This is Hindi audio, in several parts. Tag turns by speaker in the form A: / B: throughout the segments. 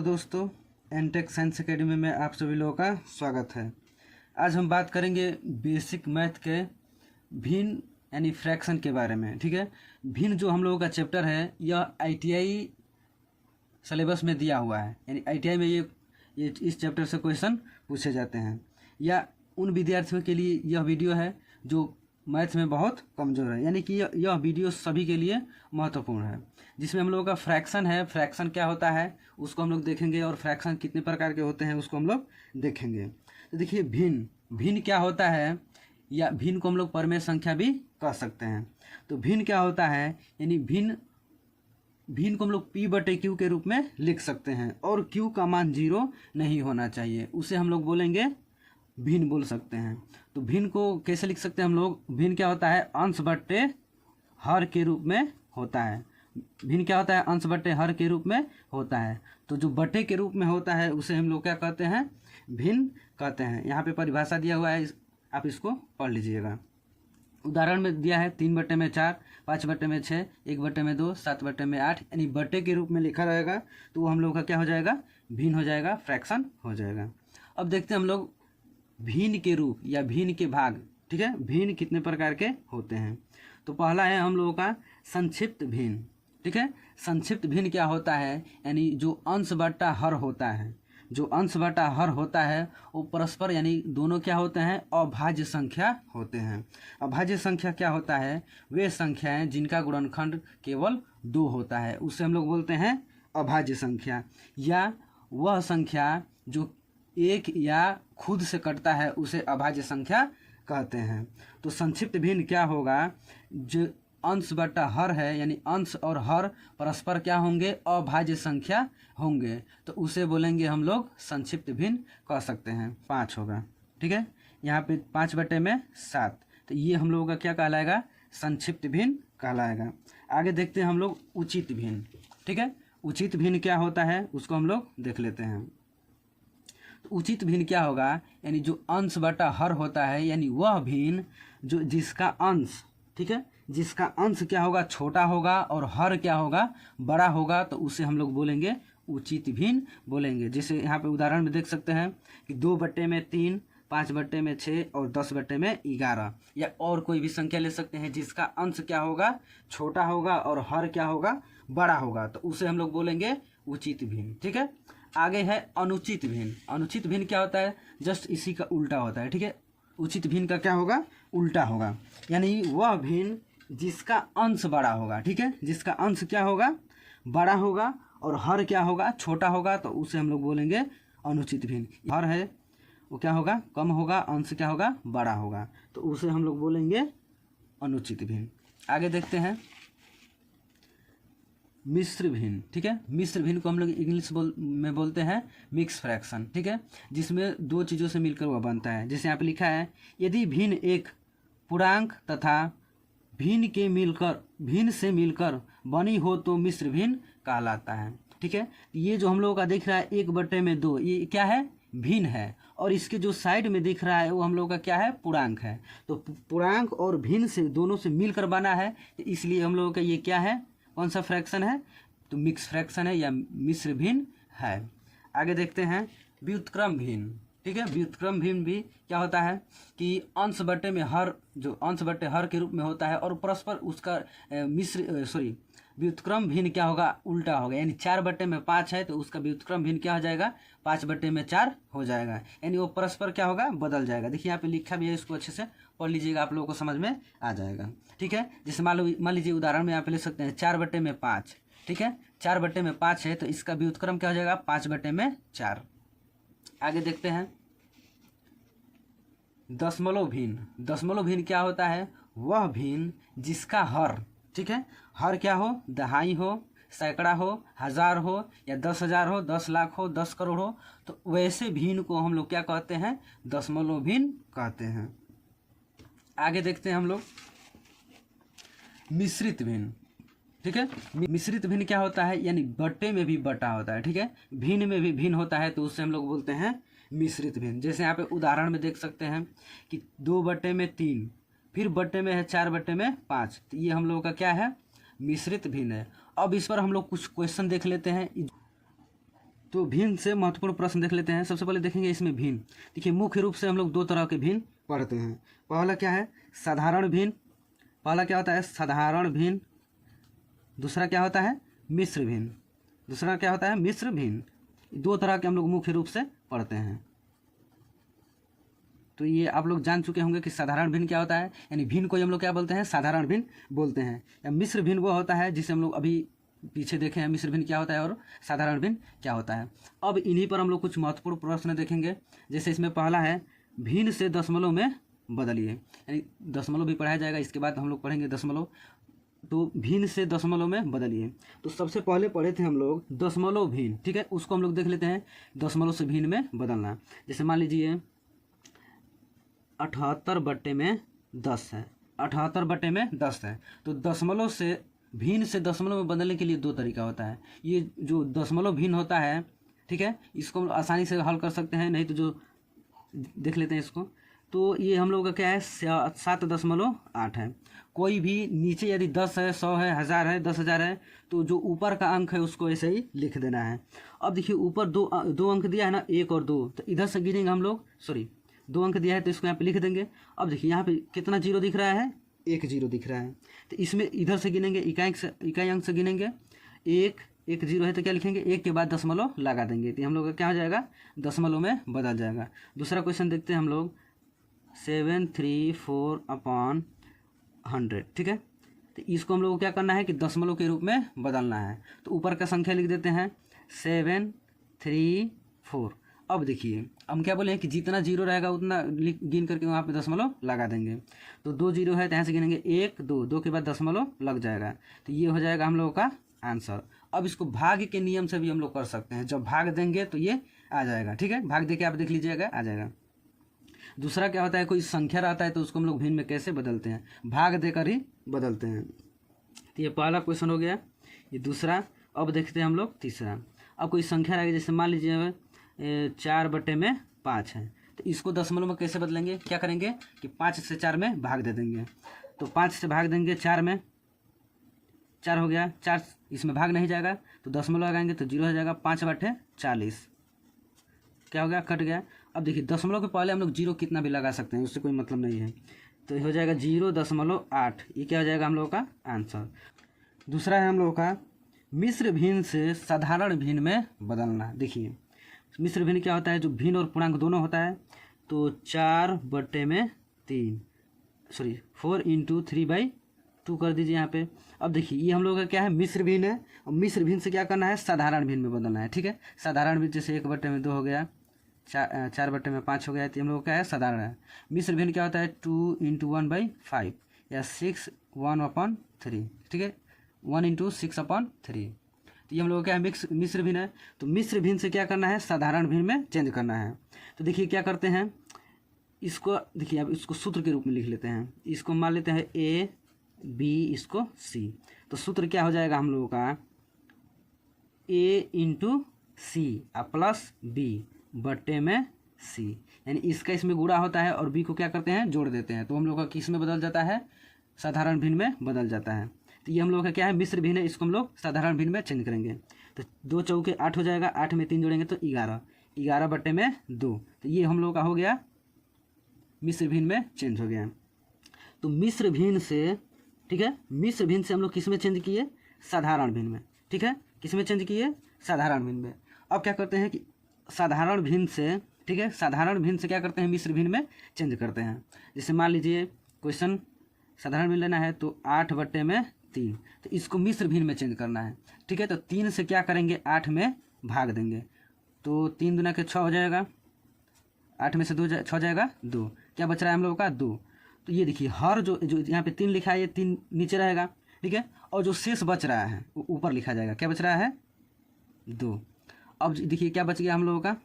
A: हेलो दोस्तों, एनटेक साइंस एकेडमी में आप सभी लोगों का स्वागत है। आज हम बात करेंगे बेसिक मैथ के भिन्न यानी फ्रैक्शन के बारे में। ठीक है, भिन्न जो हम लोगों का चैप्टर है यह आईटीआई सिलेबस में दिया हुआ है, यानी आईटीआई में ये इस चैप्टर से क्वेश्चन पूछे जाते हैं, या उन विद्यार्थियों के लिए यह वीडियो है जो मैथ में बहुत कमज़ोर है, यानी कि यह वीडियो सभी के लिए महत्वपूर्ण है। जिसमें हम लोगों का फ्रैक्शन है, फ्रैक्शन क्या होता है उसको हम लोग देखेंगे, और फ्रैक्शन कितने प्रकार के होते हैं उसको हम लोग देखेंगे। तो देखिए, भिन्न क्या होता है, या भिन्न को हम लोग परमेय संख्या भी कह सकते हैं। तो भिन्न क्या होता है, यानी भिन्न को हम लोग P/Q के रूप में लिख सकते हैं, और Q का मान 0 नहीं होना चाहिए, उसे हम लोग बोलेंगे भिन्न बोल सकते हैं। तो भिन्न को कैसे लिख सकते हैं हम लोग? भिन्न क्या होता है, अंश बट्टे हर के रूप में होता है। भिन्न क्या होता है, अंश बट्टे हर के रूप में होता है। तो जो बट्टे के रूप में होता है उसे हम लोग क्या कहते हैं, भिन्न कहते हैं। यहाँ पे परिभाषा दिया हुआ है, आप इसको पढ़ लीजिएगा। उदाहरण में दिया है 3/4, 5/6, 1/2, 7/8, यानी बट्टे के रूप में लिखा रहेगा तो वो हम लोग का क्या हो जाएगा, भिन्न हो जाएगा, फ्रैक्शन हो जाएगा। अब देखते हैं हम लोग भिन्न के रूप या भिन्न के भाग। ठीक है, भिन्न कितने प्रकार के होते हैं। तो पहला है हम लोगों का संक्षिप्त भिन्न। ठीक है, संक्षिप्त भिन्न क्या होता है, यानी जो अंश बट्टा हर होता है, जो अंश बट्टा हर होता है वो परस्पर यानी दोनों क्या होते हैं, अभाज्य संख्या होते हैं। अभाज्य संख्या क्या होता है, वे संख्याएं जिनका गुणनखंड केवल 2 होता है, उसे हम लोग बोलते हैं अभाज्य संख्या। या वह संख्या जो एक या खुद से कटता है उसे अभाज्य संख्या कहते हैं। तो संक्षिप्त भिन्न क्या होगा, जो अंश बट्टा हर है, यानी अंश और हर परस्पर क्या होंगे, अभाज्य संख्या होंगे, तो उसे बोलेंगे हम लोग संक्षिप्त भिन्न कह सकते हैं। 5 होगा। ठीक है, यहाँ पे 5/7, तो ये हम लोगों का क्या कहलाएगा, संक्षिप्त भिन्न कहलाएगा। आगे देखते हैं हम लोग उचित भिन्न। ठीक है, उचित भिन्न क्या होता है उसको हम लोग देख लेते हैं। तो उचित भिन्न क्या होगा, यानी जो अंश बटा हर होता है, यानी वह भिन्न जो जिसका अंश, ठीक है, जिसका अंश क्या होगा, छोटा होगा, और हर क्या होगा, बड़ा होगा, तो उसे हम लोग बोलेंगे उचित भिन्न बोलेंगे। जैसे यहाँ पे उदाहरण में देख सकते हैं कि 2/3, 5/6 और 10/11, या और कोई भी संख्या ले सकते हैं जिसका अंश क्या होगा, छोटा होगा, और हर क्या होगा, बड़ा होगा, तो उसे हम लोग बोलेंगे उचित भिन्न। ठीक है, आगे है अनुचित भिन्न। अनुचित भिन्न क्या होता है, जस्ट इसी का उल्टा होता है। ठीक है, उचित भिन्न का क्या होगा, उल्टा होगा, यानी वह भिन्न जिसका अंश बड़ा होगा। ठीक है, जिसका अंश क्या होगा, बड़ा होगा, और हर क्या होगा, छोटा होगा, तो उसे हम लोग बोलेंगे अनुचित भिन्न। हर है वो क्या होगा, कम होगा, अंश क्या होगा, बड़ा होगा, तो उसे हम लोग बोलेंगे अनुचित भिन्न। आगे देखते हैं मिश्र भिन्न। ठीक है, मिश्र भिन्न को हम लोग इंग्लिश में बोलते हैं मिक्स फ्रैक्शन। ठीक है, जिसमें 2 चीज़ों से मिलकर वह बनता है। जैसे यहाँ पे लिखा है, यदि भिन्न एक पूर्णांक तथा भिन्न से मिलकर बनी हो तो मिश्र भिन्न कहलाता है। ठीक है, ये जो हम लोगों का दिख रहा है 1/2, ये क्या है, भिन्न है, और इसके जो साइड में दिख रहा है वो हम लोगों का क्या है, पूर्णांक है। तो पूर्णांक और भिन्न से दोनों से मिलकर बना है, तो इसलिए हम लोगों का ये क्या है, कौन सा फ्रैक्शन है, तो मिक्स फ्रैक्शन है या मिश्र भिन्न है। आगे देखते हैं व्युत्क्रम भिन्न। ठीक है, व्युत्क्रम भिन्न भी क्या होता है कि अंश बट्टे में हर, जो अंश बट्टे हर के रूप में होता है, और परस्पर उसका व्युत्क्रम भिन्न क्या होगा, उल्टा होगा, यानी 4/5 है तो उसका व्युत्क्रम भिन्न क्या हो जाएगा, 5/4 हो जाएगा, यानी वो परस्पर क्या होगा, बदल जाएगा। देखिए यहाँ पे लिखा भी है, इसको अच्छे से पढ़ लीजिएगा, आप लोगों को समझ में आ जाएगा। ठीक है, जैसे मान लीजिए उदाहरण में यहाँ पे ले सकते हैं 4/5। ठीक है, 4/5 है तो इसका व्युत्क्रम क्या हो जाएगा, 5/4। आगे देखते हैं दशमलव भिन्न। दशमलव भिन्न क्या होता है, वह भिन्न जिसका हर, ठीक है, हर क्या हो, दहाई हो, सैकड़ा हो, हजार हो, या 10,000 हो, 10 लाख हो, 10 करोड़ हो, तो वैसे भिन्न को हम लोग क्या कहते हैं, दशमलव भिन्न कहते हैं। आगे देखते हैं हम लोग मिश्रित भिन्न। ठीक है, मिश्रित भिन्न क्या होता है, यानी बट्टे में भी बटा होता है। ठीक है, भिन्न में भी भिन्न होता है, तो उससे हम लोग बोलते हैं मिश्रित भिन्न। जैसे यहाँ पे उदाहरण में देख सकते हैं कि 2/3, फिर बट्टे में है 4/5, तो ये हम लोगों का क्या है, मिश्रित भिन्न है। अब इस पर हम लोग कुछ क्वेश्चन देख लेते हैं। तो भिन्न से महत्वपूर्ण प्रश्न देख लेते हैं। सबसे पहले देखेंगे इसमें भिन्न। देखिए मुख्य रूप से हम लोग दो तरह के भिन्न पढ़ते हैं। पहला क्या है? साधारण भिन्न। पहला क्या होता है? साधारण भिन्न। दूसरा क्या होता है? मिश्र भिन्न। दूसरा क्या होता है? मिश्र भिन्न। दो तरह के हम लोग मुख्य रूप से पढ़ते हैं। तो ये आप लोग जान चुके होंगे कि साधारण भिन्न क्या होता है, यानी भिन्न को हम लोग क्या बोलते हैं? साधारण भिन्न बोलते हैं। या मिश्र भिन्न वो होता है जिसे हम लोग अभी पीछे देखे हैं, मिश्र भिन्न क्या होता है और साधारण भिन्न क्या होता है। अब इन्हीं पर हम लोग कुछ महत्वपूर्ण प्रश्न देखेंगे। जैसे इसमें पहला है भिन्न से दशमलव में बदलिए, यानी दशमलव भी पढ़ाया जाएगा, इसके बाद हम लोग पढ़ेंगे दशमलव। तो भिन्न से दशमलव में बदलिए। तो सबसे पहले पढ़े थे हम लोग दशमलव भिन्न, ठीक है, उसको हम लोग देख लेते हैं। दशमलव से भिन्न में बदलना, जैसे मान लीजिए 78/10 है, 78/10 है। तो दशमलव से भिन्न से दशमलव में बदलने के लिए दो तरीका होता है। ये जो दशमलव भिन्न होता है, ठीक है, इसको हम आसानी से हल कर सकते हैं। नहीं तो जो देख लेते हैं इसको, तो ये हम लोग का क्या है? 7.8 है। कोई भी नीचे यदि 10 है, 100 है, 1000 है, 10,000 है, तो जो ऊपर का अंक है उसको ऐसे ही लिख देना है। अब देखिए ऊपर दो अंक दिया है ना, 1 और 2, तो इधर से गिनेंगे हम लोग, सॉरी 2 अंक दिया है तो इसको यहाँ पे लिख देंगे। अब देखिए यहाँ पे कितना जीरो दिख रहा है? 1 जीरो दिख रहा है। तो इसमें इधर से गिनेंगे, इकाई अंक से गिनेंगे, 1 जीरो है तो क्या लिखेंगे? 1 के बाद दशमलव लगा देंगे, तो हम लोग का क्या हो जाएगा? दशमलव में बदल जाएगा। दूसरा क्वेश्चन देखते हैं हम लोग, 734/100, ठीक है। तो इसको हम लोग को क्या करना है कि दशमलव के रूप में बदलना है। तो ऊपर का संख्या लिख देते हैं 734। अब देखिए हम क्या बोले हैं कि जितना जीरो रहेगा उतना गिन करके वहाँ पे दशमलव लगा देंगे। तो 2 जीरो है तो यहाँ से गिनेंगे 1 2, 2 के बाद दशमलव लग जाएगा, तो ये हो जाएगा हम लोगों का आंसर। अब इसको भाग के नियम से भी हम लोग कर सकते हैं। जब भाग देंगे तो ये आ जाएगा, ठीक है, भाग दे के आप देख लीजिएगा, आ जाएगा। दूसरा क्या होता है? कोई संख्या रहता है तो उसको हम लोग भिन्न में कैसे बदलते हैं? भाग देकर ही बदलते हैं। तो ये पहला क्वेश्चन हो गया, ये दूसरा। अब देखते हैं हम लोग तीसरा। अब कोई संख्या रहेगी, जैसे मान लीजिए 4/5 है, तो इसको दशमलव में कैसे बदलेंगे? क्या करेंगे कि 5 से 4 में भाग दे देंगे। तो 5 से भाग देंगे 4 में, 4 हो गया, 4 इसमें भाग नहीं जाएगा तो दशमलव लगाएंगे तो 0 हो जाएगा। 5/40 क्या हो गया? कट गया। अब देखिए दशमलव के पहले हम लोग 0 कितना भी लगा सकते हैं, उससे कोई मतलब नहीं है। तो ये हो जाएगा 0.8, ये क्या हो जाएगा हम लोगों का आंसर। दूसरा है हम लोगों का मिश्र भिन्न से साधारण भिन्न में बदलना। देखिए मिश्र भिन्न क्या होता है? जो भिन्न और पूर्णांक दोनों होता है। तो 4/3, सॉरी 4 × 3/2 कर दीजिए यहाँ पे। अब देखिए ये हम लोग का क्या है? मिश्र भिन्न है। और मिश्र भिन्न से क्या करना है? साधारण भिन्न में बदलना है, ठीक है। साधारण भिन्न जैसे 1/2 हो गया, 4/5 हो गया, तो हम लोग का है साधारण है। मिश्र भिन्न क्या होता है? 2 × 1/5 या 6 1/3, ठीक है, 1 × 6/3। तो ये हम लोग क्या है? मिश्र भिन्न है। तो मिश्र भिन्न से क्या करना है? साधारण भिन्न में चेंज करना है। तो देखिए क्या करते हैं, इसको देखिए अब इसको सूत्र के रूप में लिख लेते हैं। इसको मान लेते हैं A B, इसको C। तो सूत्र क्या हो जाएगा हम लोगों का? A × C प्लस B बट्टे में C, यानी इसका इसमें गुणा होता है और B को क्या करते हैं? जोड़ देते हैं। तो हम लोग का किस में बदल जाता है? साधारण भिन्न में बदल जाता है। तो ये हम लोग का क्या है? मिश्र भिन्न है, इसको हम लोग साधारण भिन्न में चेंज करेंगे। तो 2 चौके 8 हो जाएगा, 8 में 3 जोड़ेंगे तो 11, 11/2। तो ये हम लोग का हो गया मिश्र भिन्न में चेंज हो गया। तो मिश्र भिन्न से, ठीक है, मिश्र भिन्न से हम लोग किस में चेंज किए? साधारण भिन्न में, ठीक है, किस में चेंज किए? साधारण भिन्न में। अब क्या करते हैं कि साधारण भिन्न से, ठीक है, साधारण भिन्न से क्या करते हैं? मिश्र भिन्न में चेंज करते हैं। जैसे मान लीजिए क्वेश्चन साधारण भिन्न लेना है तो 8/3, तो इसको मिश्र भिन्न में चेंज करना है, ठीक है। तो 3 से क्या करेंगे? 8 में भाग देंगे, तो 3 दूना के 6 हो जाएगा, 8 में से 2 6 जाएगा 2, क्या बच रहा है हम लोगों का? 2। तो ये देखिए हर जो यहाँ पे 3 लिखा है, ये 3 नीचे रहेगा, ठीक है, और जो शेष बच रहा है वो ऊपर लिखा जाएगा। क्या बच रहा है? 2। अब देखिए क्या बच गया हम लोगों का?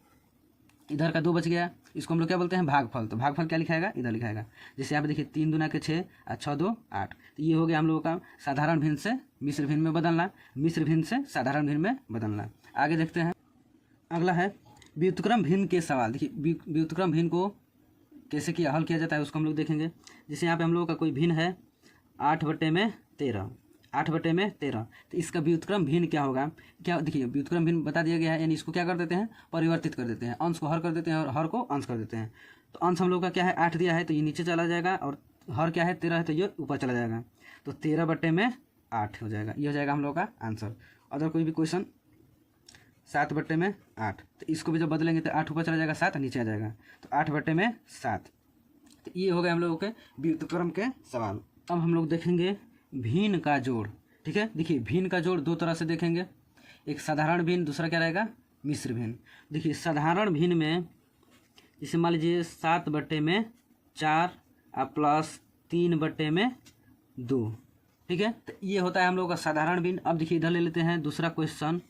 A: इधर का 2 बच गया, इसको हम लोग क्या बोलते हैं? भागफल। तो भागफल क्या लिखाएगा? इधर लिखाएगा। जैसे यहाँ पे देखिए 3 दूना के 6 और 6 2 8। तो ये हो गया हम लोगों का साधारण भिन्न से मिश्र भिन्न में बदलना, मिश्र भिन्न से साधारण भिन्न में बदलना। आगे देखते हैं, अगला है व्युत्क्रम भिन्न के सवाल। देखिए व्युत्क्रम भिन्न को कैसे किया हल किया जाता है उसको हम लोग देखेंगे। जैसे यहाँ पे हम लोगों का कोई भिन्न है 8/13, 8/13। तो इसका व्युत्क्रम भिन्न क्या होगा, क्या देखिए व्युत्क्रम भिन्न बता दिया गया है, यानी इसको क्या कर देते हैं, परिवर्तित कर देते हैं, अंश को हर कर देते हैं और हर को अंश कर देते हैं। तो अंश हम लोग का क्या है 8 दिया है, तो ये नीचे चला जाएगा, और हर क्या है 13 है, तो ये ऊपर चला जाएगा। तो 13/8 हो जाएगा, ये हो जाएगा हम लोग का आंसर। अदर कोई भी क्वेश्चन 7/8, तो इसको भी जब बदलेंगे तो 8 ऊपर चला जाएगा, 7 नीचे आ जाएगा, तो 8/7। तो ये हो गया हम लोगों के व्युत्क्रम के सवाल। अब हम लोग देखेंगे भिन्न का जोड़। ठीक है, देखिए भिन्न का जोड़ दो तरह से देखेंगे, एक साधारण भिन्न, दूसरा क्या रहेगा मिश्र भिन्न। देखिए साधारण भिन्न में जैसे मान लीजिए 7/4 प्लस 3/2। ठीक है, तो ये होता है हम लोग का साधारण भिन्न। अब देखिए इधर ले लेते हैं दूसरा क्वेश्चन,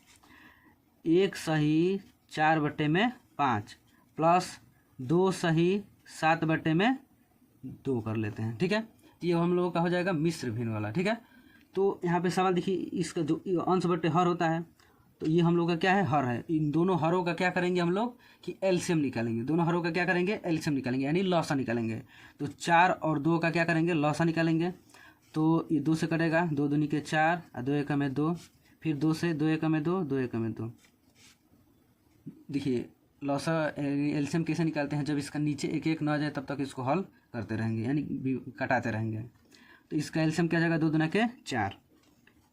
A: 1 सही 4/5 प्लस 2 सही 7/2 कर लेते हैं। ठीक है, तो ये हम लोगों का हो जाएगा मिश्र भिन्न वाला। ठीक है, तो यहाँ पे सवाल देखिए, इसका जो अंश बटे हर होता है, तो ये हम लोग का क्या है हर है। इन दोनों हरों का क्या करेंगे हम लोग कि एलसीएम निकालेंगे, दोनों हरों का क्या करेंगे एलसीएम निकालेंगे, यानी लॉसा निकालेंगे। तो 4 और 2 का क्या करेंगे लॉसा निकालेंगे। तो ये 2 से कटेगा, 2 दूनी के 4 और 2 एकम में 2, फिर 2 से 2 एकम में 2, 2 एकम में 2। देखिए लॉसा एलसीएम कैसे निकालते हैं, जब इसका नीचे एक एक ना आ जाए तब तक इसको हल करते रहेंगे, यानी कटाते रहेंगे। तो इसका एलसीएम क्या जाएगा 2 दूना के 4।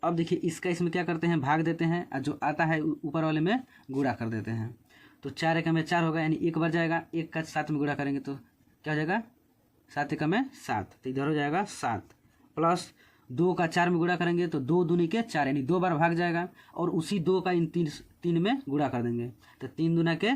A: अब देखिए इसका इसमें क्या करते हैं भाग देते हैं, और जो आता है ऊपर वाले में गुणा कर देते हैं। तो 4 एकम में 4 होगा, यानी एक बार जाएगा, एक का 7 में गुणा करेंगे तो क्या हो जाएगा 7 एकम में 7, तो इधर हो जाएगा 7 प्लस 2 का 4 में गुणा करेंगे तो 2 दूनी के 4, यानी 2 बार भाग जाएगा, और उसी 2 का इन 3 में गुणा कर देंगे, तो 3 दूना के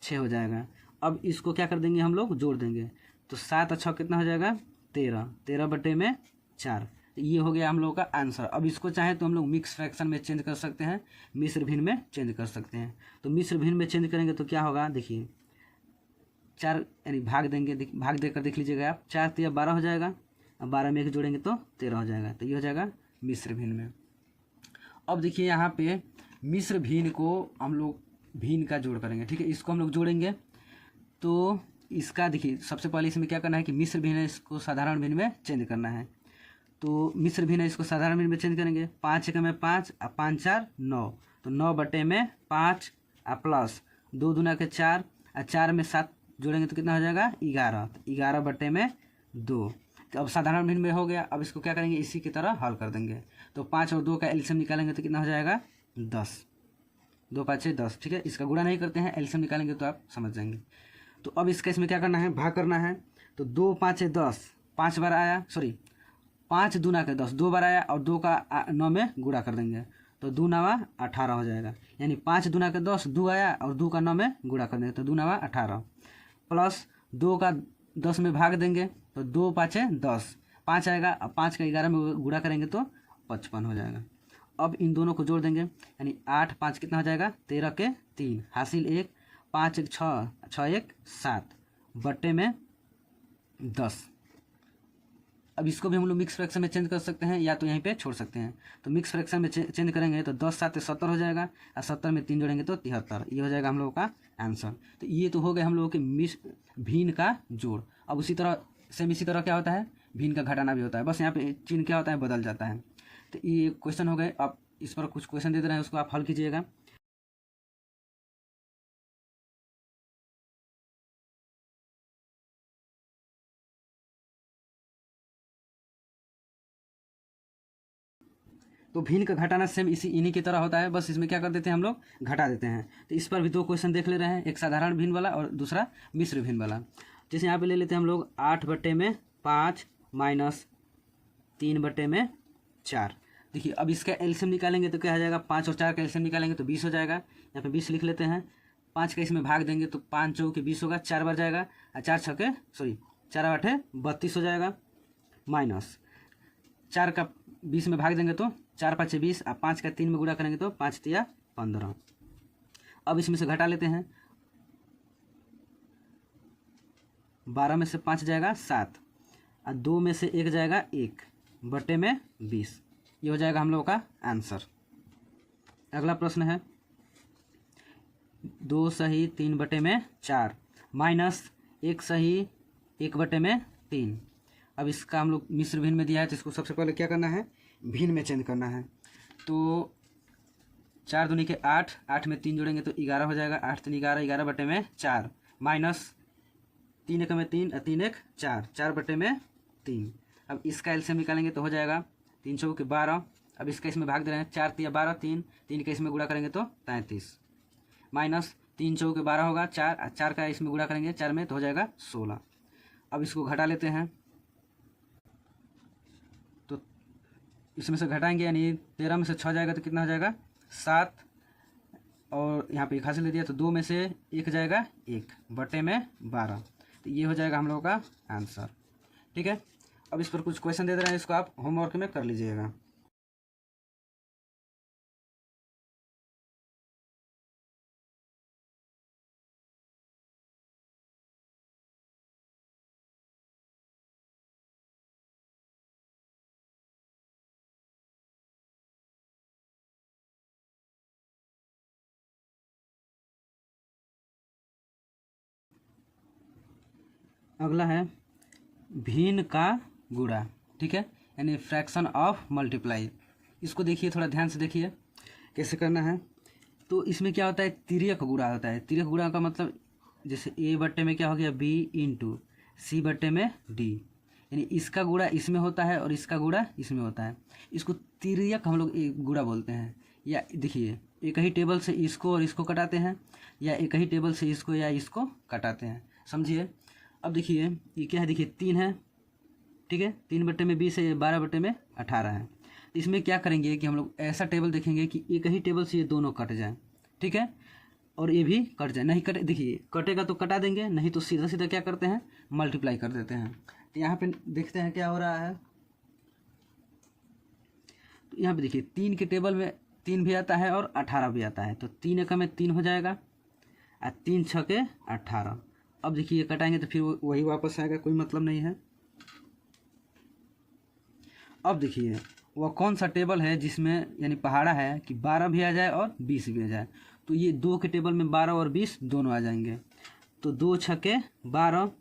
A: 6 हो जाएगा। अब इसको क्या कर देंगे हम लोग जोड़ देंगे, तो 7 और 6 कितना हो जाएगा 13, 13/4। ये हो गया हम लोग का आंसर। अब इसको चाहे तो हम लोग मिक्स फ्रैक्शन में चेंज कर सकते हैं, मिश्र भिन्न में चेंज कर सकते हैं। तो मिश्र भिन्न में चेंज करेंगे तो क्या होगा, देखिए 4 यानी भाग देंगे, भाग देकर देख लीजिएगा आप, 4 तो 12 हो जाएगा, अब 12 में 1 जोड़ेंगे तो 13 हो जाएगा। तो ये हो जाएगा मिश्र भिन्न में। अब देखिए यहाँ पे मिश्र भिन्न को हम लोग भिन्न का जोड़ करेंगे। ठीक है, इसको हम लोग जोड़ेंगे, तो इसका देखिए सबसे पहले इसमें क्या करना है कि मिश्र भिन्न है, इसको साधारण भिन्न में चेंज करना है। तो मिश्र भिन्न है, इसको साधारण भिन्न में चेंज करेंगे। 5 एकम में 5 और 5 4 9, तो 9/5 और प्लस 2 दूना के 4 और 4 में 7 जोड़ेंगे तो कितना हो जाएगा 11, तो 11/2। तो अब साधारण भिन्न में हो गया। अब इसको क्या करेंगे इसी की तरह हल कर देंगे। तो 5 और 2 का एलसीएम निकालेंगे तो कितना हो जाएगा 10, 2 5 6 10। ठीक है, इसका गुणा नहीं करते हैं, एलसीएम निकालेंगे तो आप समझ जाएंगे। तो अब इसका इसमें क्या करना है भाग करना है। तो 2 5 10, 5 बार आया, सॉरी 5 दूना के 10 2 बार आया, और 2 का 9 में गुणा कर देंगे तो 2 9 18 हो जाएगा। यानी 5 दूना के 10 2 आया, और 2 का 9 में गुणा कर देंगे तो 2 9 18 प्लस 2 का 10 में भाग देंगे तो 2 5 10, 5 आएगा, और 5 का 11 में गुणा करेंगे तो 55 हो जाएगा। अब इन दोनों को जोड़ देंगे, यानी 8 5 कितना हो जाएगा 13 के 3 हासिल 1, 5 1 6, 6 1 7 बट्टे में 10। अब इसको भी हम लोग मिक्स फ्रैक्शन में चेंज कर सकते हैं, या तो यहीं पे छोड़ सकते हैं। तो मिक्स फ्रैक्शन में चेंज करेंगे तो 10 7 70 हो जाएगा, और 70 में 3 जोड़ेंगे तो 73। ये हो जाएगा हम लोगों का आंसर। तो ये तो हो गए हम लोगों के भिन्न का जोड़। अब उसी तरह सेम इसी तरह क्या होता है भिन्न का घटाना भी होता है, बस यहाँ पे चिन्ह क्या होता है बदल जाता है। तो ये क्वेश्चन हो गए। अब इस पर कुछ क्वेश्चन दे रहे हैं, उसको आप हल कीजिएगा। तो भिन्न का घटाना सेम इन्हीं की तरह होता है, बस इसमें क्या कर देते हैं हम लोग घटा देते हैं। तो इस पर भी 2 क्वेश्चन देख ले रहे हैं, एक साधारण भिन्न वाला और दूसरा मिश्र भिन्न वाला। जैसे यहाँ पे ले लेते हैं हम लोग 8/5 माइनस 3/4। देखिए अब इसका एलसीएम निकालेंगे तो क्या हो जाएगा, 5 और 4 का एलसीएम निकालेंगे तो 20 हो जाएगा। यहाँ पे 20 लिख लेते हैं, 5 का इसमें भाग देंगे तो 5 चौके 20 होगा, 4 बार जाएगा, और 4 छके 4 8 32 हो जाएगा, माइनस 4 का 20 में भाग देंगे तो 4 5 20, और 5 का 3 में गुणा करेंगे तो 5 3 15। अब इसमें से घटा लेते हैं, 12 में से 5 जाएगा 7, और 2 में से 1 जाएगा 1 बटे में 20। ये हो जाएगा हम लोगों का आंसर। अगला प्रश्न है 2 सही 3/4 माइनस 1 सही 1/3। अब इसका हम लोग मिश्र भिन्न में दिया है, तो इसको सबसे पहले क्या करना है भिन्न में चेंज करना है। तो 4 दूनी के 8, 8 में 3 जोड़ेंगे तो 11 हो जाएगा। 8 3 11, 11 बटे में 4 माइनस 3 1 में 3 और 3 1 4, 4 बटे में 3। अब इसका एलसीएम निकालेंगे तो हो जाएगा 3 चौके 12। अब इसका इसमें भाग दे रहे हैं, 4 3 12, 3 का इसमें गुणा करेंगे तो 33 माइनस 3 चौके 12 होगा 4, 4 का इसमें गुणा करेंगे 4 में तो हो जाएगा 16। अब इसको घटा लेते हैं तो इसमें से घटाएंगे यानी 13 में से 6 जाएगा तो कितना हो जाएगा 7, और यहाँ पे 1 हासिल ले दिया तो 2 में से 1 जाएगा 1 बटे में 12। तो ये हो जाएगा हम लोगों का आंसर। ठीक है, अब इस पर कुछ क्वेश्चन दे दे रहे हैं, इसको आप होमवर्क में कर लीजिएगा। अगला है भिन्न का गुणा। ठीक है, यानी फ्रैक्शन ऑफ मल्टीप्लाई। इसको देखिए, थोड़ा ध्यान से देखिए कैसे करना है। तो इसमें क्या होता है, तिर्यक गुणा होता है। तिर्यक गुणा का मतलब जैसे ए बट्टे में क्या हो गया बी इंटू सी बट्टे में डी, यानी इसका गुणा इसमें होता है और इसका गुणा इसमें होता है। इसको तिर्यक हम लोग गुणा बोलते हैं। या देखिए, एक ही टेबल से इसको और इसको कटाते हैं, या एक ही टेबल से इसको या इसको कटाते हैं, समझिए। अब देखिए ये क्या है, देखिए 3 है। ठीक है, 3 बट्टे में 20 है, 12 बट्टे में 18 है। तो इसमें क्या करेंगे कि हम लोग ऐसा टेबल देखेंगे कि एक ही टेबल से ये दोनों कट जाए। ठीक है, और ये भी कट जाए। नहीं कटे, देखिए कटेगा तो कटा देंगे, नहीं तो सीधा सीधा क्या करते हैं मल्टीप्लाई कर देते हैं। तो यहाँ पे देखते हैं क्या हो रहा है। तो यहाँ पे देखिए 3 के टेबल में 3 भी आता है और 18 भी आता है। तो 3 एकम में 3 हो जाएगा और 3 छके 18। अब देखिए कटाएंगे तो फिर वही वापस आएगा, कोई मतलब नहीं है। अब देखिए वह कौन सा टेबल है जिसमें यानी पहाड़ा है कि 12 भी आ जाए और 20 भी आ जाए। तो ये 2 के टेबल में 12 और 20 दोनों आ जाएंगे। तो 2 छके 12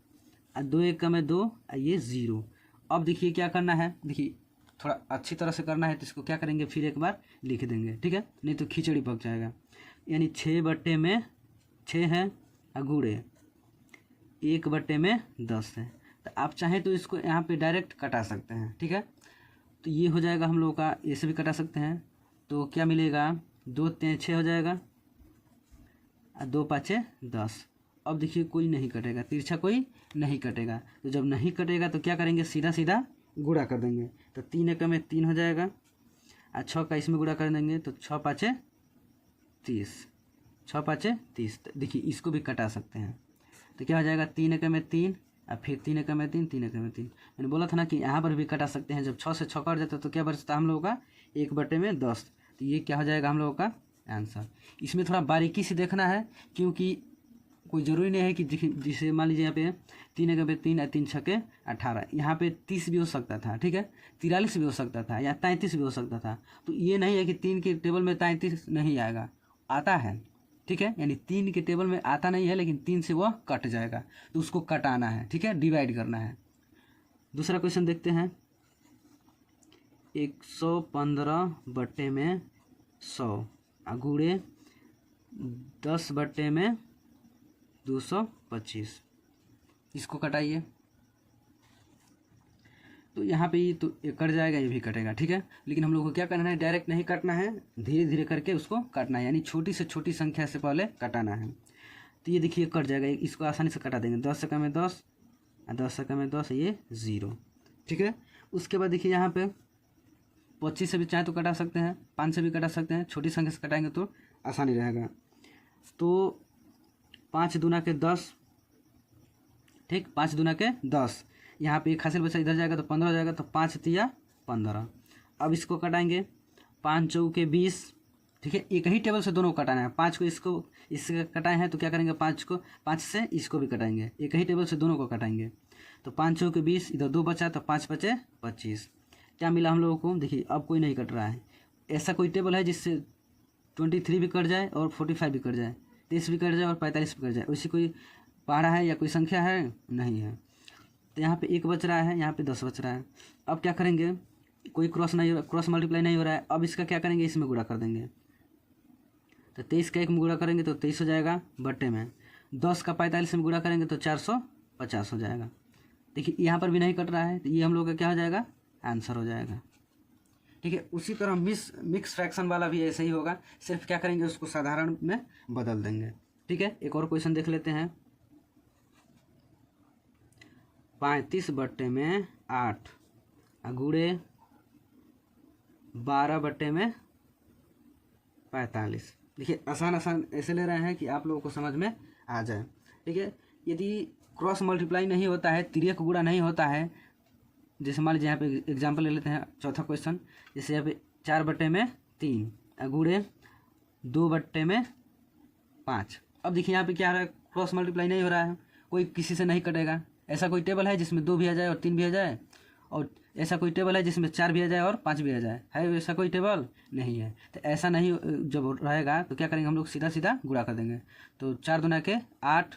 A: और 2 एकम में 2 और ये 0। अब देखिए क्या करना है, देखिए थोड़ा अच्छी तरह से करना है। तो इसको क्या करेंगे, फिर एक बार लिख देंगे। ठीक है, नहीं तो खिचड़ी पक जाएगा। यानी 6 बट्टे में 6 है और गुणे 1 बट्टे में 10 है। तो आप चाहें तो इसको यहाँ पे डायरेक्ट कटा सकते हैं। ठीक है, तो ये हो जाएगा हम लोगों का, ऐसे भी कटा सकते हैं। तो क्या मिलेगा, 2 3 6 हो जाएगा और 2 5 10। अब देखिए कोई नहीं कटेगा, तिरछा कोई नहीं कटेगा। तो जब नहीं कटेगा तो क्या करेंगे, सीधा सीधा गुणा कर देंगे। तो 3 एकम में 3 हो जाएगा और 6 का इसमें गुणा कर देंगे तो 6 5 30, 6 5 30। देखिए इसको भी कटा सकते हैं। तो क्या हो जाएगा, 3 एकम में 3 और फिर 3 एकम में 3, 3 एकम में 3। मैंने बोला था ना कि यहाँ पर भी कटा सकते हैं। जब 6 से 6 कट जाता है तो क्या बचता हम लोगों का 1 बटे में 10। तो ये क्या हो जाएगा हम लोगों का आंसर। इसमें थोड़ा बारीकी से देखना है, क्योंकि कोई ज़रूरी नहीं है कि जिसे मान लीजिए यहाँ पे 3 एकम में 3 और 3 छके 18, यहाँ पे 30 भी हो सकता था। ठीक है, 43 भी हो सकता था या 33 भी हो सकता था। तो ये नहीं है कि 3 के टेबल में 33 नहीं आएगा, आता है। ठीक है, यानी 3 के टेबल में आता नहीं है, लेकिन 3 से वह कट जाएगा। तो उसको कटाना है। ठीक है, डिवाइड करना है। दूसरा क्वेश्चन देखते हैं। 115 बट्टे में 100 गुणे 10 बट्टे में 225। इसको कटाइए। तो यहाँ पे तो ये कट जाएगा, ये भी कटेगा। ठीक है, लेकिन हम लोग को क्या करना है, डायरेक्ट नहीं काटना है, धीरे धीरे करके उसको काटना है। यानी छोटी से छोटी संख्या से पहले कटाना है। तो ये देखिए कट जाएगा, इसको आसानी से कटा देंगे। 10 एकम में 10 और 10 एकम में 10, ये 0। ठीक है, उसके बाद देखिए यहाँ पे 25 से भी चाहे तो कटा सकते हैं, 5 से भी कटा सकते हैं। छोटी संख्या से कटाएंगे तो आसानी रहेगा। तो 5 दूना के 10, ठीक, 5 दूना के 10। यहाँ पे 1 हासिल बचा, इधर जाएगा तो 15 हो जाएगा। तो 5 तिया 15। अब इसको कटाएंगे, 5 चौके 20। ठीक है, एक ही टेबल से दोनों को कटाना है। 5 को इससे कटाए हैं तो क्या करेंगे, 5 से इसको भी कटाएंगे। एक ही टेबल से दोनों को कटाएंगे। तो 5 चौके 20, इधर 2 बचा तो 5 5 25। क्या मिला हम लोगों को, देखिए अब कोई नहीं कट रहा है। ऐसा कोई टेबल है जिससे 23 भी कट जाए और 45 भी कट जाए, 30 भी कट जाए और 45 भी कट जाए? वैसी कोई पहाड़ा है या कोई संख्या है? नहीं है। तो यहाँ पे 1 बच रहा है, यहाँ पे 10 बच रहा है। अब क्या करेंगे, कोई क्रॉस मल्टीप्लाई नहीं हो रहा है। अब इसका क्या करेंगे, इसमें गुणा कर देंगे। तो 23 का 1 में गुणा करेंगे तो 23 हो जाएगा बट्टे में 10 का 45 में गुणा करेंगे तो 450 हो जाएगा। देखिए यहाँ पर भी नहीं कट रहा है, तो ये हम लोग का क्या हो जाएगा, आंसर हो जाएगा। ठीक है, उसी तरह मिक्स फ्रैक्शन वाला भी ऐसे ही होगा, सिर्फ क्या करेंगे, उसको साधारण में बदल देंगे। ठीक है, एक और क्वेश्चन देख लेते हैं। 35 बट्टे में 8 गुणे 12 बट्टे में 45। देखिए आसान ऐसे ले रहे हैं कि आप लोगों को समझ में आ जाए। ठीक है, यदि क्रॉस मल्टीप्लाई नहीं होता है, तिर्यक गुणा नहीं होता है, जैसे मान लीजिए यहाँ पे एग्जांपल ले लेते हैं, चौथा क्वेश्चन, जैसे यहाँ पे 4 बट्टे में 3 गुणे 2 बट्टे में 5। अब देखिए यहाँ पे क्या हो रहा है, क्रॉस मल्टीप्लाई नहीं हो रहा है, कोई किसी से नहीं कटेगा। ऐसा कोई टेबल है जिसमें 2 भी आ जाए और 3 भी आ जाए, और ऐसा कोई टेबल है जिसमें 4 भी आ जाए और 5 भी आ जाए, है ऐसा कोई टेबल नहीं है। तो ऐसा नहीं जब रहेगा तो क्या करेंगे, हम लोग सीधा सीधा गुणा कर देंगे। तो 4 दूना के 8,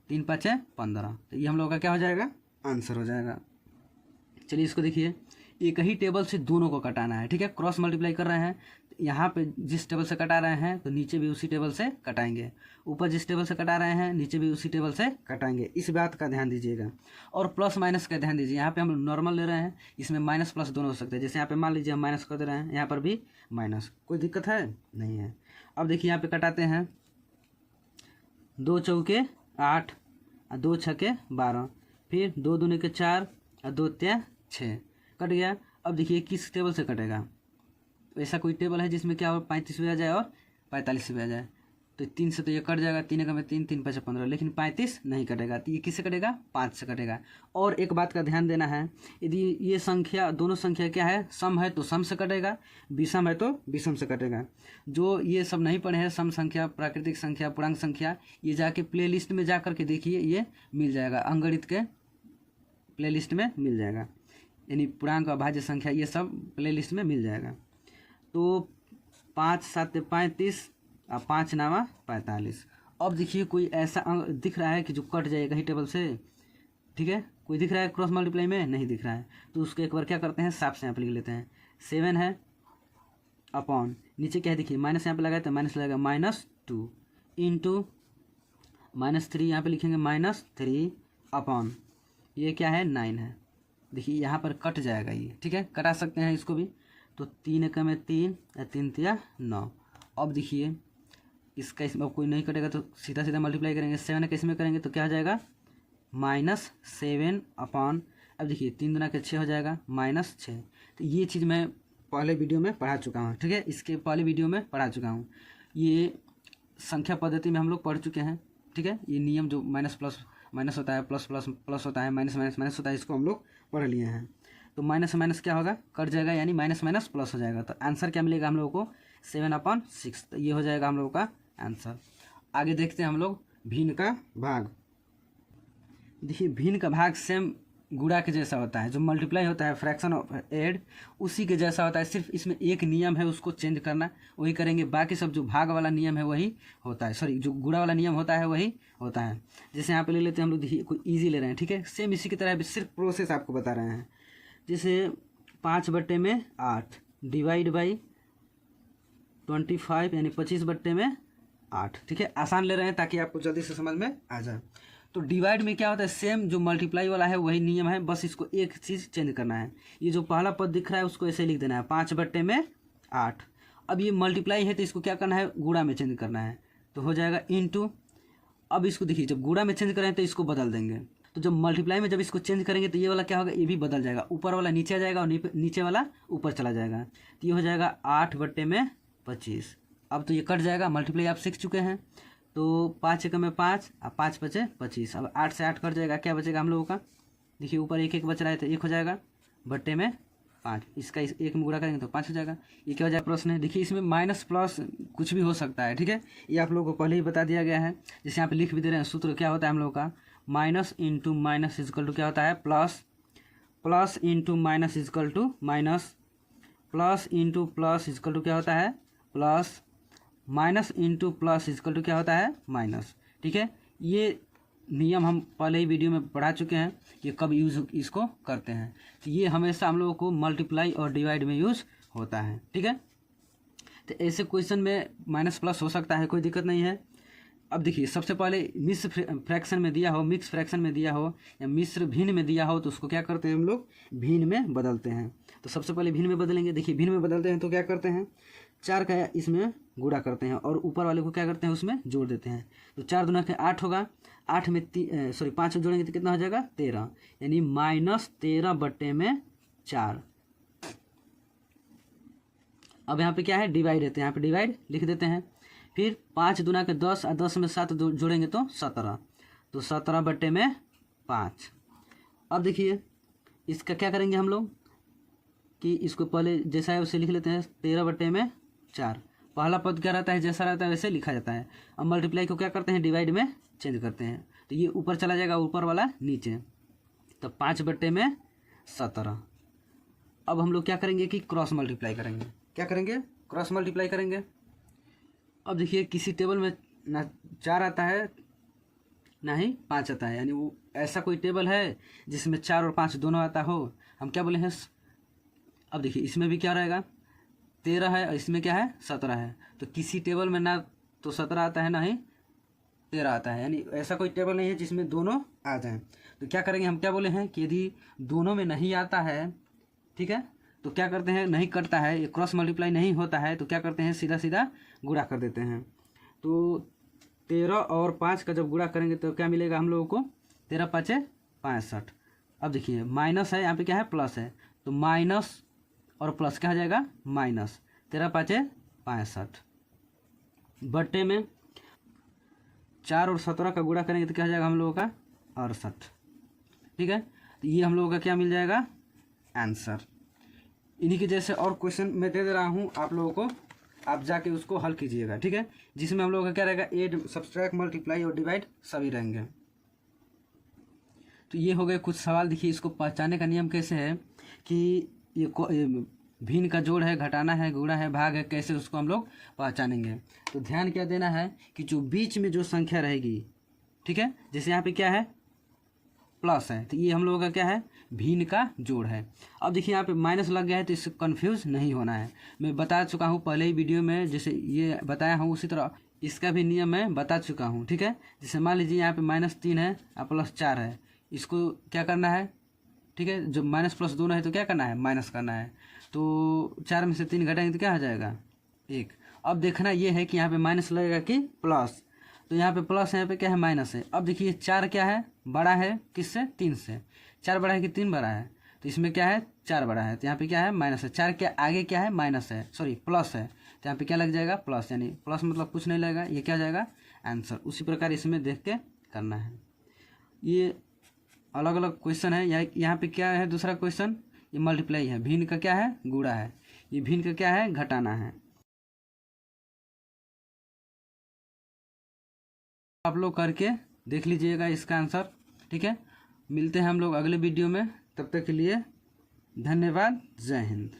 A: 3 5 15, तो ये हम लोग का क्या हो जाएगा, आंसर हो जाएगा। चलिए इसको देखिए, एक ही टेबल से दोनों को कटाना है। ठीक है, क्रॉस मल्टीप्लाई कर रहे हैं, यहाँ पे जिस टेबल से कटा रहे हैं तो नीचे भी उसी टेबल से कटाएंगे, ऊपर जिस टेबल से कटा रहे हैं नीचे भी उसी टेबल से कटाएंगे। इस बात का ध्यान दीजिएगा। और प्लस माइनस का ध्यान दीजिए, यहाँ पे हम नॉर्मल ले रहे हैं, इसमें माइनस प्लस दोनों हो सकते हैं। जैसे यहाँ पे मान लीजिए हम माइनस कर दे रहे हैं, यहाँ पर भी माइनस, कोई दिक्कत है नहीं है। अब देखिए यहाँ पे कटाते हैं, 2 चौके 8 और 2 छके 12, फिर 2 दूने के 4 और 2 तिया 6, कट गया। अब देखिए किस टेबल से कटेगा, ऐसा कोई टेबल है जिसमें क्या हो, 35 भी आ जाए और 45 भी आ जाए, तो 3 से तो ये कट जाएगा, 3 का में 3, 3 5 15, लेकिन 35 नहीं कटेगा। तो ये किससे कटेगा, 5 से कटेगा। और एक बात का ध्यान देना है, यदि ये संख्या, दोनों संख्या क्या है, सम है तो सम से कटेगा, विषम है तो विषम से कटेगा। जो ये सब नहीं पढ़े हैं, सम संख्या, प्राकृतिक संख्या, पूर्णांक संख्या, ये जाके प्ले लिस्ट में जा करके देखिए, ये मिल जाएगा, अंकगणित के प्ले लिस्ट में मिल जाएगा, यानी पूर्णांक अभाज्य संख्या, ये सब प्ले लिस्ट में मिल जाएगा। तो 5 7 35 और 5 9 45। अब देखिए कोई ऐसा अंक दिख रहा है कि जो कट जाएगा ही टेबल से। ठीक है, कोई दिख रहा है क्रॉस मल्टीप्लाई में, नहीं दिख रहा है, तो उसको एक बार क्या करते हैं, साफ से यहाँ पे लिख लेते हैं। 7 है अपॉन, नीचे क्या है देखिए, माइनस यहाँ पे लगाए तो माइनस लगेगा, -2 इंटू -3, यहाँ पे लिखेंगे -3 अपॉन, ये क्या है, 9 है। देखिए यहाँ पर कट जाएगा ये। ठीक है, कटा सकते हैं इसको भी, तो 3 का में 3 या 3 तिया 9। अब देखिए इसका, इसमें अब कोई नहीं कटेगा तो सीधा सीधा मल्टीप्लाई करेंगे, 7 का इसमें करेंगे तो क्या हो जाएगा, -7 अपॉन, अब देखिए 3 दूना के 6 हो जाएगा, -6। तो ये चीज़ मैं पहले वीडियो में पढ़ा चुका हूँ। ठीक है, इसके पहले वीडियो में पढ़ा चुका हूँ, ये संख्या पद्धति में हम लोग पढ़ चुके हैं। ठीक है, ये नियम जो माइनस प्लस माइनस होता है, प्लस प्लस प्लस होता है, माइनस माइनस माइनस होता है, इसको हम लोग पढ़ लिए हैं। तो माइनस माइनस क्या होगा, कट जाएगा, यानी माइनस माइनस प्लस हो जाएगा। तो आंसर क्या मिलेगा हम लोगों को, 7/6। तो ये हो जाएगा हम लोगों का आंसर। आगे देखते हैं हम लोग भिन्न का भाग। देखिए भिन्न का भाग सेम गुणा के जैसा होता है, जो मल्टीप्लाई होता है, फ्रैक्शन ऑफ ऐड, उसी के जैसा होता है। सिर्फ इसमें एक नियम है, उसको चेंज करना, वही करेंगे। बाकी सब जो भाग वाला नियम है वही होता है, सॉरी जो गुणा वाला नियम होता है वही होता है। जैसे यहाँ पे ले लेते हैं हम लोग, देखिए कोई ईजी ले रहे हैं। ठीक है, सेम इसी की तरह सिर्फ प्रोसेस आपको बता रहे हैं। जैसे 5/8 डिवाइड बाई 25, यानी 25/8। ठीक है, आसान ले रहे हैं ताकि आपको जल्दी से समझ में आ जाए। तो डिवाइड में क्या होता है, सेम जो मल्टीप्लाई वाला है वही नियम है, बस इसको एक चीज़ चेंज करना है। ये जो पहला पद दिख रहा है उसको ऐसे लिख देना है, 5/8। अब ये मल्टीप्लाई है तो इसको क्या करना है, गुणा में चेंज करना है, तो हो जाएगा इंटू। अब इसको देखिए, जब गुणा में चेंज करें तो इसको बदल देंगे, तो जब मल्टीप्लाई में जब इसको चेंज करेंगे तो ये वाला क्या होगा, ये भी बदल जाएगा, ऊपर वाला नीचे आ जाएगा और नीचे वाला ऊपर चला जाएगा। तो ये हो जाएगा 8/25। अब तो ये कट जाएगा, मल्टीप्लाई आप सीख चुके हैं। तो 5 एकम में 5 और 5 5 25। अब 8 से 8 कट जाएगा, क्या बचेगा हम लोगों का, देखिए ऊपर 1 1 बच रहा है तो 1 हो जाएगा, बट्टे में 5। इसका इस 1 में गुणा करेंगे तो 5 हो जाएगा। ये क्या हो जाएगा, प्रश्न है। देखिए इसमें माइनस प्लस कुछ भी हो सकता है। ठीक है, ये आप लोगों को पहले ही बता दिया गया है। जैसे यहाँ पे लिख भी दे रहे हैं, सूत्र क्या होता है हम लोगों का, minus into minus equal to क्या होता है, plus, plus into minus equal to minus, plus into plus equal to क्या होता है, plus, minus into plus equal to क्या होता है, माइनस। ठीक है, ये नियम हम पहले ही वीडियो में पढ़ा चुके हैं कि कब यूज़ इसको करते हैं। तो ये हमेशा हम लोगों को मल्टीप्लाई और डिवाइड में यूज़ होता है, ठीक है। तो ऐसे क्वेश्चन में माइनस प्लस हो सकता है, कोई दिक्कत नहीं है। अब देखिए, सबसे पहले मिश्र फ्रैक्शन में दिया हो, मिक्स फ्रैक्शन में दिया हो या मिश्र भिन्न में दिया हो तो उसको क्या करते हैं हम लोग, भिन्न में बदलते हैं। तो सबसे पहले भिन्न में बदलेंगे। देखिए, भिन्न में बदलते हैं तो क्या करते हैं, 4 का इसमें गुणा करते हैं और ऊपर वाले को क्या करते हैं, उसमें जोड़ देते हैं। तो 4 दूना के 8 होगा, 8 में 5 जोड़ेंगे तो कितना हो जाएगा, 13, यानी -13/4। अब यहाँ पे क्या है, डिवाइड रहते हैं, यहाँ पे डिवाइड लिख देते हैं। फिर 5 दूना के 10 और 10 में 7 जोड़ेंगे तो 17, तो 17/5। अब देखिए, इसका क्या करेंगे हम लोग कि इसको पहले जैसा है उसे लिख लेते हैं, 13/4। पहला पद क्या रहता है, जैसा रहता है वैसे लिखा जाता है। अब मल्टीप्लाई को क्या करते हैं, डिवाइड में चेंज करते हैं। तो ये ऊपर चला जाएगा, ऊपर वाला नीचे, तो 5/17। अब हम लोग क्या करेंगे कि क्रॉस मल्टीप्लाई करेंगे। क्या करेंगे, क्रॉस मल्टीप्लाई करेंगे। अब देखिए, किसी टेबल में ना 4 आता है ना ही 5 आता है, यानी वो ऐसा कोई टेबल है जिसमें 4 और 5 दोनों आता हो, हम क्या बोले हैं। अब देखिए, इसमें भी क्या रहेगा, 13 है और इसमें क्या है, 17 है। तो किसी टेबल में ना तो 17 आता है ना ही 13 आता है, यानी ऐसा कोई टेबल नहीं है जिसमें दोनों आ जाएं। तो क्या करेंगे, हम क्या बोले हैं कि यदि दोनों में नहीं आता है, ठीक है, तो क्या करते हैं, नहीं करता है, ये क्रॉस मल्टीप्लाई नहीं होता है, तो क्या करते हैं, सीधा सीधा गुणा कर देते हैं। तो 13 और 5 का जब गुणा करेंगे तो क्या मिलेगा हम लोगों को, 13×5 = 65। अब देखिए, माइनस है, यहाँ पे क्या है, प्लस है, तो माइनस और प्लस क्या हो जाएगा, माइनस 13×5 = 65 बट्टे में 4 और 17 का गुणा करेंगे तो क्या हो जाएगा हम लोगों का, 68, ठीक है। तो ये हम लोगों का क्या मिल जाएगा, आंसर। इन्हीं के जैसे और क्वेश्चन मैं दे दे रहा हूँ आप लोगों को, आप जाके उसको हल कीजिएगा, ठीक है, जिसमें हम लोगों का क्या रहेगा, ऐड, सब्सट्रैक्ट, मल्टीप्लाई और डिवाइड सभी रहेंगे। तो ये हो गए कुछ सवाल। देखिए, इसको पहचानने का नियम कैसे है कि ये भिन्न का जोड़ है, घटाना है, गुणा है, भाग है, कैसे उसको हम लोग पहचानेंगे। तो ध्यान क्या देना है कि जो बीच में जो संख्या रहेगी, ठीक है, जैसे यहाँ पे क्या है, प्लस है, तो ये हम लोगों का क्या है, भिन्न का जोड़ है। अब देखिए, यहाँ पे माइनस लग गया है तो इससे कन्फ्यूज़ नहीं होना है। मैं बता चुका हूँ पहले ही वीडियो में, जैसे ये बताया हूँ उसी तरह इसका भी नियम मैं बता चुका हूँ, ठीक है। जैसे मान लीजिए यहाँ पे -3 है और +4 है, इसको क्या करना है, ठीक है, जब माइनस प्लस दोनों है तो क्या करना है, माइनस करना है। तो 4 में से 3 घटाएंगे तो क्या हो जाएगा, 1। अब देखना ये है कि यहाँ पे माइनस लगेगा कि प्लस, तो यहाँ पे प्लस है, यहाँ पे क्या है, माइनस है। अब देखिए, 4 क्या है, बड़ा है किससे, 3 से। 4 बड़ा है कि 3 बड़ा है, तो इसमें क्या है, 4 बड़ा है, तो यहाँ पे क्या है, माइनस है। 4 के आगे क्या है, माइनस है, सॉरी प्लस है, तो यहाँ पे क्या लग जाएगा, प्लस, यानी प्लस मतलब कुछ नहीं लगेगा, ये क्या जाएगा, आंसर। उसी प्रकार इसमें देख के करना है। ये अलग अलग क्वेश्चन है। यहाँ पे क्या है, दूसरा क्वेश्चन, ये मल्टीप्लाई है, भिन्न का क्या है, गुणा है, ये भिन्न का क्या है, घटाना है। आप लोग करके देख लीजिएगा इसका आंसर, ठीक है। मिलते हैं हम लोग अगले वीडियो में, तब तक के लिए धन्यवाद, जय हिंद।